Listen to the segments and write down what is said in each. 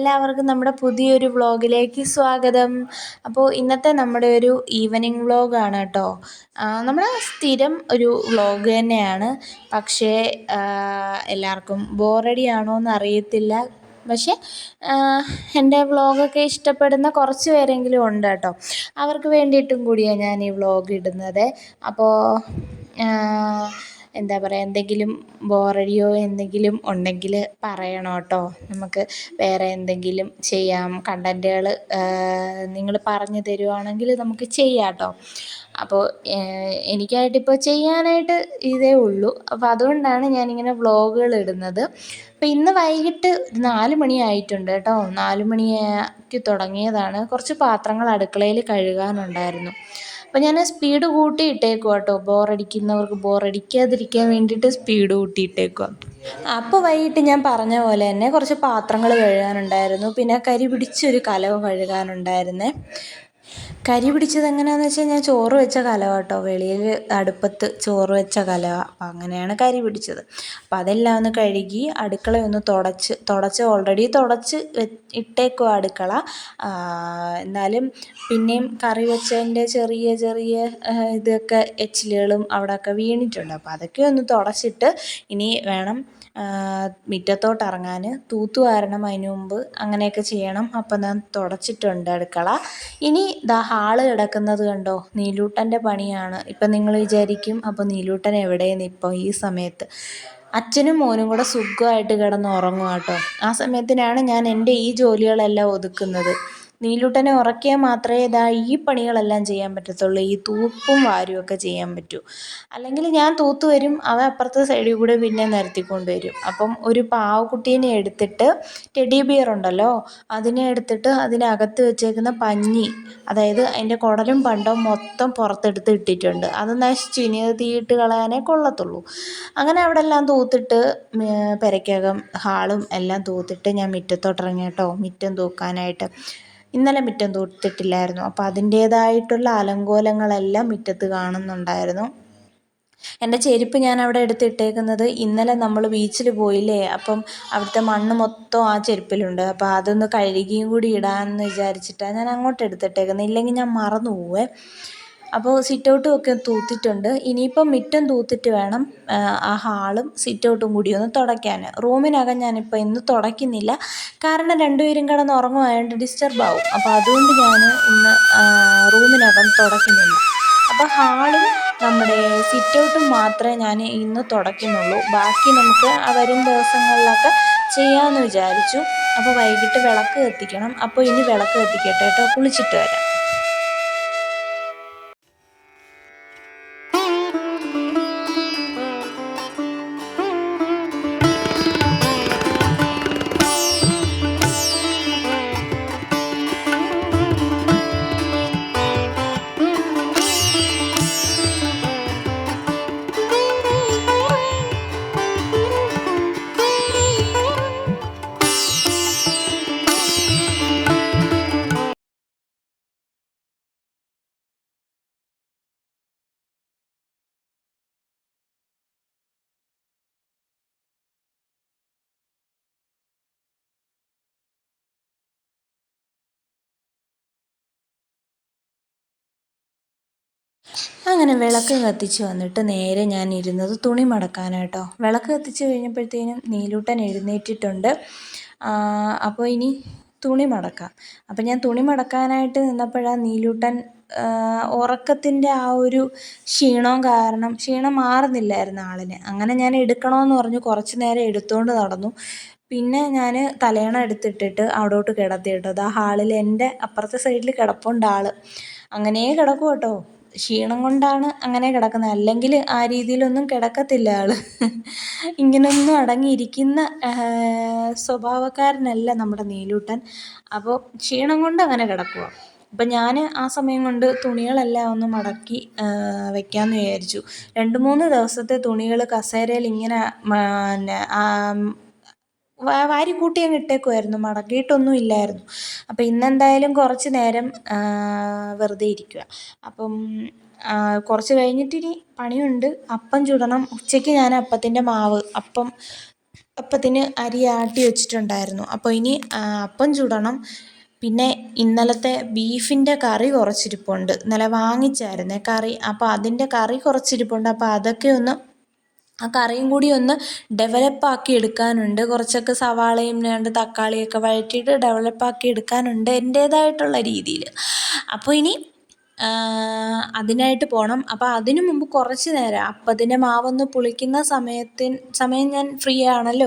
എല്ലാവർക്കും നമ്മുടെ പുതിയൊരു വ്ളോഗിലേക്ക് സ്വാഗതം. അപ്പോൾ ഇന്നത്തെ നമ്മുടെ ഒരു ഈവനിങ് വ്ളോഗാണ് കേട്ടോ. നമ്മുടെ സ്ഥിരം ഒരു വ്ളോഗ് തന്നെയാണ്. പക്ഷേ എല്ലാവർക്കും ബോറടിയാണോ എന്ന് അറിയത്തില്ല. പക്ഷേ എൻ്റെ വ്ളോഗൊക്കെ ഇഷ്ടപ്പെടുന്ന കുറച്ച് പേരെങ്കിലും ഉണ്ട് കേട്ടോ. അവർക്ക് വേണ്ടിയിട്ടും കൂടിയാണ് ഞാൻ ഈ വ്ളോഗ് ഇടുന്നത്. അപ്പോൾ എന്താ പറയുക, എന്തെങ്കിലും ബോറടിയോ എന്തെങ്കിലും ഉണ്ടെങ്കിൽ പറയണം കേട്ടോ. നമുക്ക് വേറെ എന്തെങ്കിലും ചെയ്യാം, കണ്ടൻറ്റുകൾ നിങ്ങൾ പറഞ്ഞു തരുവാണെങ്കിൽ നമുക്ക് ചെയ്യാം കേട്ടോ. അപ്പോൾ എനിക്കായിട്ടിപ്പോൾ ചെയ്യാനായിട്ട് ഇതേ ഉള്ളൂ. അപ്പോൾ അതുകൊണ്ടാണ് ഞാനിങ്ങനെ വ്ളോഗുകൾ ഇടുന്നത്. അപ്പോൾ ഇന്ന് വൈകിട്ട് 4 മണിയായിട്ടുണ്ട് കേട്ടോ. 4 മണിക്ക് തുടങ്ങിയതാണ്. കുറച്ച് പാത്രങ്ങൾ അടുക്കളയിൽ കഴുകാനുണ്ടായിരുന്നു. അപ്പോൾ ഞാൻ സ്പീഡ് കൂട്ടി ഇട്ടേക്കുവാ കേട്ടോ. ബോറടിക്കുന്നവർക്ക് ബോറടിക്കാതിരിക്കാൻ വേണ്ടിയിട്ട് സ്പീഡ് കൂട്ടി ഇട്ടേക്കുവാ. അപ്പോൾ വൈകിട്ട് ഞാൻ പറഞ്ഞ പോലെ തന്നെ കുറച്ച് പാത്രങ്ങൾ കഴുകാനുണ്ടായിരുന്നു. പിന്നെ കരി പിടിച്ചൊരു കലം കഴുകാനുണ്ടായിരുന്നേ. കരി പിടിച്ചത് എങ്ങനെയാണെന്ന് വെച്ചാൽ, ഞാൻ ചോറ് വെച്ച കലമാണ് കേട്ടോ. വെളിയിൽ അടുപ്പത്ത് ചോറ് വെച്ച കലമാണ്. അപ്പം അങ്ങനെയാണ് കരി പിടിച്ചത്. അപ്പം അതെല്ലാം ഒന്ന് കഴുകി അടുക്കളയൊന്ന് തുടച്ച് ഓൾറെഡി തുടച്ച് ഇട്ടേക്കുവാ അടുക്കള. എന്നാലും പിന്നെയും കറി വെച്ചതിൻ്റെ ചെറിയ ചെറിയ ഇതൊക്കെ എച്ചിലുകളും അവിടെയൊക്കെ വീണിട്ടുണ്ട്. അപ്പോൾ അതൊക്കെ ഒന്ന് തുടച്ചിട്ട് ഇനി വേണം മുറ്റത്തോട്ട് ഇറങ്ങാൻ. തൂത്തുവാരണം അതിന് മുമ്പ്, അങ്ങനെയൊക്കെ ചെയ്യണം. അപ്പം ഞാൻ തുടച്ചിട്ടുണ്ട് അടുക്കള. ഇനി ഹാള് കിടക്കുന്നത് കണ്ടോ, നീലൂട്ടൻ്റെ പണിയാണ്. ഇപ്പം നിങ്ങൾ വിചാരിക്കും, അപ്പോൾ നീലൂട്ടൻ എവിടെയെന്ന് ഇപ്പോൾ ഈ സമയത്ത്. അച്ഛനും മോനും കൂടെ സുഖമായിട്ട് കിടന്ന് ഉറങ്ങുക കേട്ടോ. ആ സമയത്തിനാണ് ഞാൻ എൻ്റെ ഈ ജോലികളെല്ലാം ഒതുക്കുന്നത്. നീലൂട്ടനെ ഉറക്കിയാൽ മാത്രമേ ഈ പണികളെല്ലാം ചെയ്യാൻ പറ്റത്തുള്ളൂ. ഈ തൂപ്പും വാരുമൊക്കെ ചെയ്യാൻ പറ്റൂ. അല്ലെങ്കിൽ ഞാൻ തൂത്ത് വരും, അവൻ അപ്പുറത്തെ സൈഡിൽ കൂടെ പിന്നെ നിരത്തിക്കൊണ്ട് വരും. അപ്പം ഒരു പാവക്കുട്ടീനെ എടുത്തിട്ട്, ടെഡി ബിയർ ഉണ്ടല്ലോ, അതിനെ എടുത്തിട്ട് അതിനകത്ത് വെച്ചേക്കുന്ന പഞ്ഞി, അതായത് അതിൻ്റെ കുടലും പണ്ടവും മൊത്തം പുറത്തെടുത്ത് ഇട്ടിട്ടുണ്ട്. അത് നശിച്ചു, ഇനി അത് തീയിട്ട് കളയാനേ കൊള്ളത്തുള്ളൂ. അങ്ങനെ അവിടെ എല്ലാം തൂത്തിട്ട് പെരയ്ക്കകം ഹാളും എല്ലാം തൂത്തിട്ട് ഞാൻ മുറ്റത്തോട്ടിറങ്ങി കേട്ടോ, മുറ്റം തൂക്കാനായിട്ട്. ഇന്നലെ മുറ്റം തൂത്തിട്ടില്ലായിരുന്നു. അപ്പോൾ അതിൻ്റേതായിട്ടുള്ള അലങ്കോലങ്ങളെല്ലാം മുറ്റത്ത് കാണുന്നുണ്ടായിരുന്നു. എൻ്റെ ചെരുപ്പ് ഞാൻ അവിടെ എടുത്തിട്ടേക്കുന്നത്, ഇന്നലെ നമ്മൾ ബീച്ചിൽ പോയില്ലേ, അപ്പം അവിടുത്തെ മണ്ണ് മൊത്തം ആ ചെരുപ്പിലുണ്ട്. അപ്പോൾ അതൊന്ന് കഴുകിയും കൂടി ഇടാമെന്ന് വിചാരിച്ചിട്ടാണ് ഞാൻ അങ്ങോട്ട് എടുത്തിട്ടേക്കുന്നത്. ഇല്ലെങ്കിൽ ഞാൻ മറന്നു പോവേ. അപ്പോൾ സിറ്റൗട്ടും ഒക്കെ തൂത്തിട്ടുണ്ട്. ഇനിയിപ്പം മുറ്റം തൂത്തിട്ട് വേണം ആ ഹാളും സിറ്റൗട്ടും കൂടി ഒന്ന് തുടയ്ക്കാൻ. റൂമിനകം ഞാനിപ്പോൾ ഇന്ന് തുടയ്ക്കുന്നില്ല, കാരണം രണ്ടുപേരും കിടന്ന് ഉറങ്ങുമായതുകൊണ്ട് ഡിസ്റ്റർബ് ആവും. അപ്പോൾ അതുകൊണ്ട് ഞാൻ ഇന്ന് റൂമിനകം തുടയ്ക്കുന്നില്ല. അപ്പോൾ ഹാളും നമ്മുടെ സിറ്റൗട്ടും മാത്രമേ ഞാൻ ഇന്ന് തുടയ്ക്കുന്നുള്ളൂ. ബാക്കി നമുക്ക് വരും ദിവസങ്ങളിലൊക്കെ ചെയ്യാമെന്ന് വിചാരിച്ചു. അപ്പോൾ വൈകിട്ട് വിളക്ക് കത്തിക്കണം. അപ്പോൾ ഇനി വിളക്ക് കത്തിക്കട്ടെ കേട്ടോ, കുളിച്ചിട്ട് വരാം. അങ്ങനെ വിളക്ക് കത്തിച്ച് വന്നിട്ട് നേരെ ഞാൻ ഇരുന്നത് തുണി മടക്കാനായിട്ടോ. വിളക്ക് കത്തിച്ച് കഴിഞ്ഞപ്പോഴത്തേനും നീലൂട്ടൻ എഴുന്നേറ്റിട്ടുണ്ട്. അപ്പോൾ ഇനി തുണി മടക്കാം. അപ്പം ഞാൻ തുണി മടക്കാനായിട്ട് നിന്നപ്പോഴാണ് നീലൂട്ടൻ ഉറക്കത്തിൻ്റെ ആ ഒരു ക്ഷീണവും കാരണം ക്ഷീണം മാറുന്നില്ലായിരുന്നു ആളിന്. അങ്ങനെ ഞാൻ എടുക്കണമെന്ന് പറഞ്ഞ് കുറച്ച് നേരം എടുത്തുകൊണ്ട് നടന്നു. പിന്നെ ഞാൻ തലയണ എടുത്തിട്ടിട്ട് അവിടോട്ട് കിടത്തി കേട്ടോ. ആ ഹാളിൽ എൻ്റെ അപ്പുറത്തെ സൈഡിൽ കിടപ്പുണ്ട് ആൾ. അങ്ങനെ കിടക്കും കേട്ടോ. ക്ഷീണം കൊണ്ടാണ് അങ്ങനെ കിടക്കുന്നത്, അല്ലെങ്കിൽ ആ രീതിയിലൊന്നും കിടക്കത്തില്ല ആൾ. ഇങ്ങനൊന്നും അടങ്ങിയിരിക്കുന്ന സ്വഭാവക്കാരനല്ല നമ്മുടെ നീലൂട്ടൻ. അപ്പോൾ ക്ഷീണം കൊണ്ട് അങ്ങനെ കിടക്കുക. അപ്പം ഞാൻ ആ സമയം കൊണ്ട് തുണികളെല്ലാം ഒന്ന് മടക്കി വെക്കാമെന്ന് വിചാരിച്ചു. 2-3 ദിവസത്തെ തുണികൾ കസേരയിൽ ഇങ്ങനെ വാരിക്കൂട്ടി അങ്ങ് ഇട്ടേക്കുമായിരുന്നു, മടക്കിയിട്ടൊന്നും ഇല്ലായിരുന്നു. അപ്പോൾ ഇന്നെന്തായാലും കുറച്ച് നേരം വെറുതെ ഇരിക്കുക. അപ്പം കുറച്ച് കഴിഞ്ഞിട്ടിനി പണിയുണ്ട്. അപ്പം ചുടണം. ഉച്ചയ്ക്ക് ഞാൻ അപ്പത്തിൻ്റെ മാവ്, അപ്പം അപ്പത്തിന് അരി ആട്ടി വെച്ചിട്ടുണ്ടായിരുന്നു. അപ്പോൾ ഇനി അപ്പം ചുടണം. പിന്നെ ഇന്നലത്തെ ബീഫിൻ്റെ കറി കുറച്ചിരിപ്പുണ്ട്. ഇന്നലെ വാങ്ങിച്ചായിരുന്നേ കറി. അപ്പോൾ അതിൻ്റെ കറി കുറച്ചിരിപ്പുണ്ട്. അപ്പോൾ അതൊക്കെ ഒന്ന് ആ കറിയും കൂടി ഒന്ന് ഡെവലപ്പാക്കി എടുക്കാനുണ്ട്. കുറച്ചൊക്കെ സവാളയും 2 തക്കാളിയൊക്കെ വഴറ്റിയിട്ട് ഡെവലപ്പാക്കി എടുക്കാനുണ്ട് എൻ്റേതായിട്ടുള്ള രീതിയിൽ. അപ്പോൾ ഇനി അതിനായിട്ട് പോകണം. അപ്പോൾ അതിനു മുമ്പ് കുറച്ച് നേരം അപ്പത്തിൻ്റെ മാവൊന്ന് പുളിക്കുന്ന സമയം ഞാൻ ഫ്രീ ആണല്ലോ.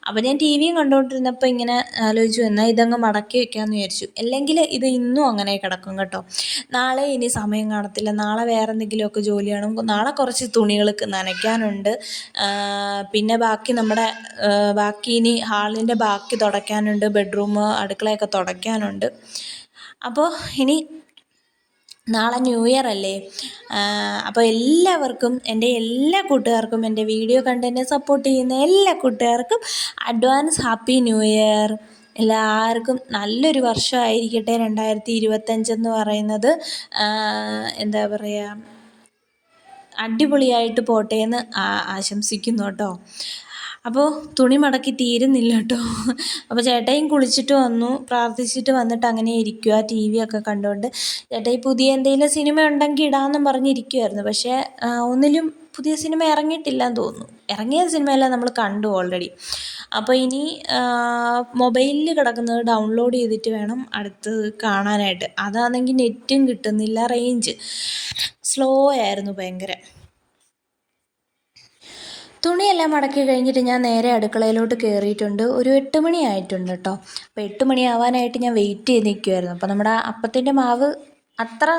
അപ്പോൾ ഞാൻ ടി വിയും കണ്ടുകൊണ്ടിരുന്നപ്പോൾ ഇങ്ങനെ ആലോചിച്ചു, എന്നാൽ ഇതങ്ങ് മടക്കി വെക്കാമെന്ന് വിചാരിച്ചു. അല്ലെങ്കിൽ ഇത് ഇന്നും അങ്ങനെ കിടക്കും കേട്ടോ. നാളെ ഇനി സമയം കാണത്തില്ല. നാളെ വേറെ എന്തെങ്കിലുമൊക്കെ ജോലി കാണും. നാളെ കുറച്ച് തുണികൾക്ക് നനയ്ക്കാനുണ്ട്. പിന്നെ ബാക്കി ഇനി ഹാളിൻ്റെ ബാക്കി തുടയ്ക്കാനുണ്ട്. ബെഡ്റൂം അടുക്കളയൊക്കെ തുടയ്ക്കാനുണ്ട്. അപ്പോൾ ഇനി നാളെ ന്യൂ ഇയർ അല്ലേ. അപ്പോൾ എല്ലാവർക്കും, എൻ്റെ എല്ലാ കൂട്ടുകാർക്കും, എൻ്റെ വീഡിയോ കണ്ട് എന്നെ സപ്പോർട്ട് ചെയ്യുന്ന എല്ലാ കൂട്ടുകാർക്കും അഡ്വാൻസ് ഹാപ്പി ന്യൂ ഇയർ. എല്ലാവർക്കും നല്ലൊരു വർഷമായിരിക്കട്ടെ 2025 പറയുന്നത്. എന്താ പറയുക, അടിപൊളിയായിട്ട് പോട്ടെ എന്ന് ആശംസിക്കുന്നു കേട്ടോ. അപ്പോൾ തുണി മടക്കി തീരുന്നില്ല കേട്ടോ. അപ്പോൾ ചേട്ടായിയും കുളിച്ചിട്ട് വന്നു, പ്രാർത്ഥിച്ചിട്ട് വന്നിട്ട് അങ്ങനെ ഇരിക്കുക ടി വി ഒക്കെ കണ്ടുകൊണ്ട്. ചേട്ടായി പുതിയ എന്തെങ്കിലും സിനിമ ഉണ്ടെങ്കിൽ ഇടാമെന്നും പറഞ്ഞിരിക്കുമായിരുന്നു. പക്ഷേ ഒന്നിലും പുതിയ സിനിമ ഇറങ്ങിയിട്ടില്ലെന്ന് തോന്നുന്നു. ഇറങ്ങിയ സിനിമയെല്ലാം നമ്മൾ കണ്ടു ഓൾറെഡി. അപ്പോൾ ഇനി മൊബൈലിൽ കിടക്കുന്നത് ഡൗൺലോഡ് ചെയ്തിട്ട് വേണം അടുത്ത് കാണാനായിട്ട്. അതാണെങ്കിൽ നെറ്റും കിട്ടുന്നില്ല, റേഞ്ച് സ്ലോ ആയിരുന്നു ഭയങ്കര. തുണിയെല്ലാം മടക്കി കഴിഞ്ഞിട്ട് ഞാൻ നേരെ അടുക്കളയിലോട്ട് കയറിയിട്ടുണ്ട്. ഒരു 8 മണി ആയിട്ടുണ്ട് കേട്ടോ. അപ്പോൾ 8 മണി ആവാനായിട്ട് ഞാൻ വെയിറ്റ് ചെയ്ത് നിൽക്കുമായിരുന്നു. അപ്പോൾ നമ്മുടെ അപ്പത്തിൻ്റെ മാവ് അത്ര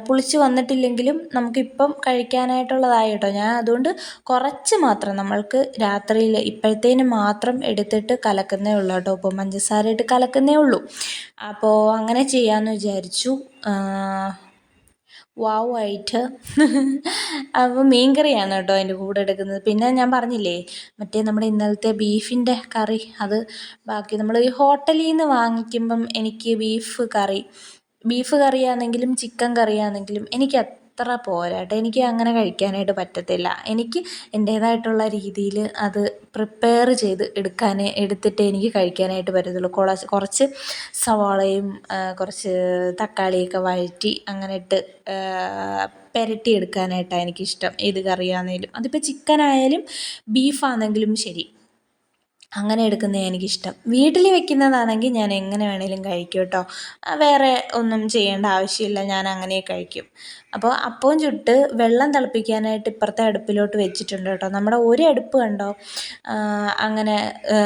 പുളിച്ച് വന്നിട്ടില്ലെങ്കിലും നമുക്കിപ്പം കഴിക്കാനായിട്ടുള്ളതായി കേട്ടോ. ഞാൻ അതുകൊണ്ട് കുറച്ച് മാത്രം നമ്മൾക്ക് രാത്രിയിൽ ഇപ്പോഴത്തേന് മാത്രം എടുത്തിട്ട് കലക്കുന്നേ ഉള്ളൂ കേട്ടോ. ഇപ്പോൾ പഞ്ചസാര ഇട്ട് കലക്കുന്നേ ഉള്ളൂ. അപ്പോൾ അങ്ങനെ ചെയ്യാമെന്ന് വിചാരിച്ചു. ആയിട്ട് അപ്പോൾ മീൻ കറിയാണ് കേട്ടോ അതിൻ്റെ കൂടെ എടുക്കുന്നത്. പിന്നെ ഞാൻ പറഞ്ഞില്ലേ മറ്റേ നമ്മുടെ ഇന്നലത്തെ ബീഫിൻ്റെ കറി, അത് ബാക്കി നമ്മൾ ഈ ഹോട്ടലിൽ നിന്ന് വാങ്ങിക്കുമ്പം എനിക്ക് ബീഫ് കറിയാണെങ്കിലും ചിക്കൻ കറിയാണെങ്കിലും എനിക്ക് അത്ര പോരാ കേട്ടോ. എനിക്ക് അങ്ങനെ കഴിക്കാനായിട്ട് പറ്റത്തില്ല. എനിക്ക് എൻ്റേതായിട്ടുള്ള രീതിയിൽ അത് പ്രിപ്പയർ ചെയ്ത് എടുത്തിട്ട് എനിക്ക് കഴിക്കാനായിട്ട് പറ്റത്തുള്ളൂ. കുറച്ച് സവാളയും കുറച്ച് തക്കാളിയൊക്കെ വഴറ്റി അങ്ങനെ ഇട്ട് പുരട്ടി എടുക്കാനായിട്ടാണ് എനിക്കിഷ്ടം. ഏത് കറിയാണെങ്കിലും, അതിപ്പോൾ ചിക്കനായാലും ബീഫാണെങ്കിലും ശരി, അങ്ങനെ എടുക്കുന്നതാണ് എനിക്കിഷ്ടം. വീട്ടിൽ വെക്കുന്നതാണെങ്കിൽ ഞാൻ എങ്ങനെ വേണേലും കഴിക്കും കേട്ടോ. വേറെ ഒന്നും ചെയ്യേണ്ട ആവശ്യമില്ല, ഞാൻ അങ്ങനെ കഴിക്കും. അപ്പോൾ അപ്പവും ചുട്ട് വെള്ളം തിളപ്പിക്കാനായിട്ട് ഇപ്പുറത്തെ അടുപ്പിലോട്ട് വെച്ചിട്ടുണ്ട് കേട്ടോ. നമ്മുടെ ഒരു അടുപ്പ് കണ്ടോ അങ്ങനെ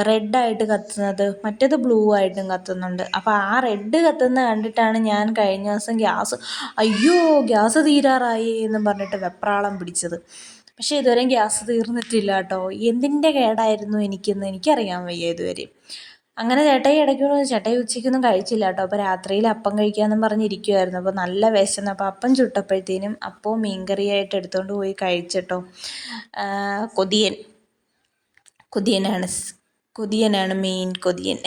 റെഡായിട്ട് കത്തുന്നത്, മറ്റേത് ബ്ലൂ ആയിട്ടും കത്തുന്നുണ്ട്. അപ്പോൾ ആ റെഡ് കത്തുന്നത് കണ്ടിട്ടാണ് ഞാൻ കഴിഞ്ഞ ദിവസം അയ്യോ ഗ്യാസ് തീരാറായി എന്നും പറഞ്ഞിട്ട് വെപ്രാളം പിടിച്ചത്. പക്ഷേ ഇതുവരെയും ഗ്യാസ് തീർന്നിട്ടില്ല കേട്ടോ. എന്തിൻ്റെ കേടായിരുന്നു എനിക്കറിയാൻ വയ്യ ഇതുവരെ. അങ്ങനെ ചേട്ടായി ഉച്ചയ്ക്കൊന്നും കഴിച്ചില്ല കേട്ടോ. അപ്പോൾ രാത്രിയിൽ അപ്പം കഴിക്കാമെന്നും പറഞ്ഞിരിക്കുമായിരുന്നു. അപ്പോൾ നല്ല വിശന്ന്. അപ്പോൾ അപ്പം ചുട്ടപ്പോഴത്തേനും അപ്പവും മീൻകറിയായിട്ട് എടുത്തുകൊണ്ട് പോയി കഴിച്ചിട്ടോ. കൊതിയനാണ് മെയിൻ കൊതിയൻ.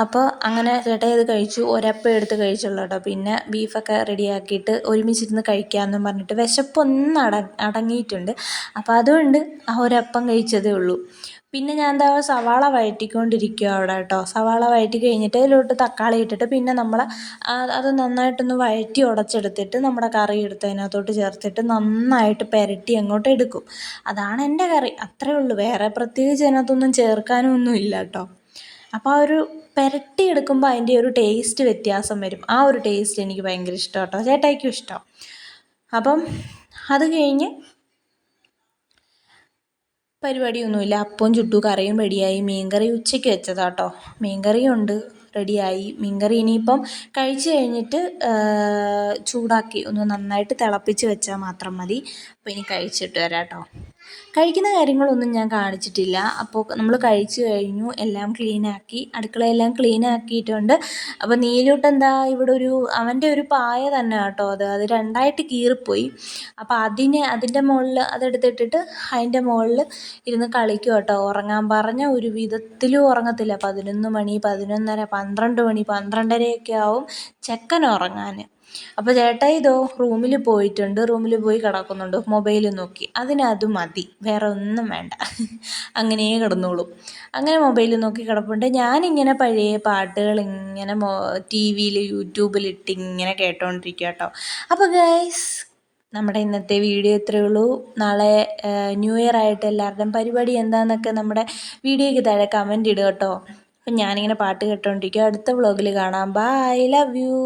അപ്പോൾ അങ്ങനെ ചേട്ടായി അത് കഴിച്ചു. ഒരപ്പം എടുത്ത് കഴിച്ചുള്ളൂ കേട്ടോ. പിന്നെ ബീഫൊക്കെ റെഡിയാക്കിയിട്ട് ഒരുമിച്ചിരുന്ന് കഴിക്കാമെന്നും പറഞ്ഞിട്ട് വിശപ്പൊന്ന് അടങ്ങിയിട്ടുണ്ട്. അപ്പോൾ അതുകൊണ്ട് ആ ഒരപ്പം കഴിച്ചതേ ഉള്ളൂ. പിന്നെ ഞാൻ എന്താ സവാള വഴറ്റിക്കൊണ്ടിരിക്കുക അവിടെ കേട്ടോ. സവാള വഴറ്റി കഴിഞ്ഞിട്ട് അതിലോട്ട് തക്കാളി ഇട്ടിട്ട് പിന്നെ നമ്മൾ അത് നന്നായിട്ടൊന്ന് വഴറ്റി ഉടച്ചെടുത്തിട്ട് നമ്മുടെ കറി എടുത്ത് അതിനകത്തോട്ട് ചേർത്തിട്ട് നന്നായിട്ട് പുരട്ടി അങ്ങോട്ട് എടുക്കും. അതാണ് എൻ്റെ കറി. അത്രയേ ഉള്ളൂ. വേറെ പ്രത്യേകിച്ച് അതിനകത്തൊന്നും ചേർക്കാനും ഒന്നും ഇല്ല കേട്ടോ. അപ്പോൾ ആ ഒരു പുരട്ടി എടുക്കുമ്പോൾ അതിൻ്റെ ഒരു ടേസ്റ്റ് വ്യത്യാസം വരും. ആ ഒരു ടേസ്റ്റ് എനിക്ക് ഭയങ്കര ഇഷ്ടം കേട്ടോ. ചേട്ടായിക്കും ഇഷ്ടം. അപ്പം അത് കഴിഞ്ഞ് പരിപാടിയൊന്നുമില്ല. അപ്പവും ചുട്ടു, കറിയും റെഡിയായി. മീൻകറി ഉച്ചയ്ക്ക് വെച്ചതാട്ടോ. മീൻകറിയും ഉണ്ട്, റെഡിയായി. മീൻകറി ഇനിയിപ്പം കഴിച്ച് കഴിഞ്ഞിട്ട് ചൂടാക്കി ഒന്ന് നന്നായിട്ട് തിളപ്പിച്ച് വെച്ചാൽ മാത്രം മതി. അപ്പോൾ ഇനി കഴിച്ചിട്ട് വരാം കേട്ടോ. കഴിക്കുന്ന കാര്യങ്ങളൊന്നും ഞാൻ കാണിച്ചിട്ടില്ല. അപ്പോൾ നമ്മൾ കഴിച്ചു കഴിഞ്ഞു, എല്ലാം ക്ലീനാക്കി, അടുക്കളയെല്ലാം ക്ലീനാക്കിയിട്ടുണ്ട്. അപ്പോൾ നീലൂട്ടെന്താ ഇവിടെ അവൻ്റെ ഒരു പായ തന്നെ കേട്ടോ. അത് രണ്ടായിട്ട് കീറിപ്പോയി. അപ്പോൾ അതിൻ്റെ മുകളിൽ അതെടുത്തിട്ടിട്ട് അതിൻ്റെ മുകളിൽ ഇരുന്ന് കളിക്കും കേട്ടോ. ഉറങ്ങാൻ പറഞ്ഞ ഒരു വിധത്തിലും ഉറങ്ങത്തില്ല. 11 മണി, 11:30, 12 മണി, 12:30 ആവും ചെക്കൻ ഉറങ്ങാൻ. അപ്പോൾ ചേട്ടായി ഇതോ റൂമിൽ പോയിട്ടുണ്ട്, റൂമിൽ പോയി കിടക്കുന്നുണ്ട്, മൊബൈൽ നോക്കി. അതിനത് മതി, വേറെ ഒന്നും വേണ്ട. അങ്ങനെ കിടന്നോളും. അങ്ങനെ മൊബൈൽ നോക്കി കിടപ്പുണ്ട്. ഞാനിങ്ങനെ പഴയ പാട്ടുകൾ ഇങ്ങനെ ടി വിയിൽ യൂട്യൂബിലിട്ട് ഇങ്ങനെ കേട്ടോണ്ടിരിക്കുക കേട്ടോ. അപ്പോൾ ഗൈസ്, നമ്മുടെ ഇന്നത്തെ വീഡിയോ ഇത്രയേ ഉള്ളൂ. നാളെ ന്യൂ ഇയർ ആയിട്ട് എല്ലാവരുടെയും പരിപാടി എന്താണെന്നൊക്കെ നമ്മുടെ വീഡിയോയ്ക്ക് താഴെ കമൻറ്റ് ഇടുക കേട്ടോ. അപ്പം ഞാനിങ്ങനെ പാട്ട് കേട്ടോണ്ടിരിക്കുക. അടുത്ത വ്ളോഗിൽ കാണാം. Bye, love U.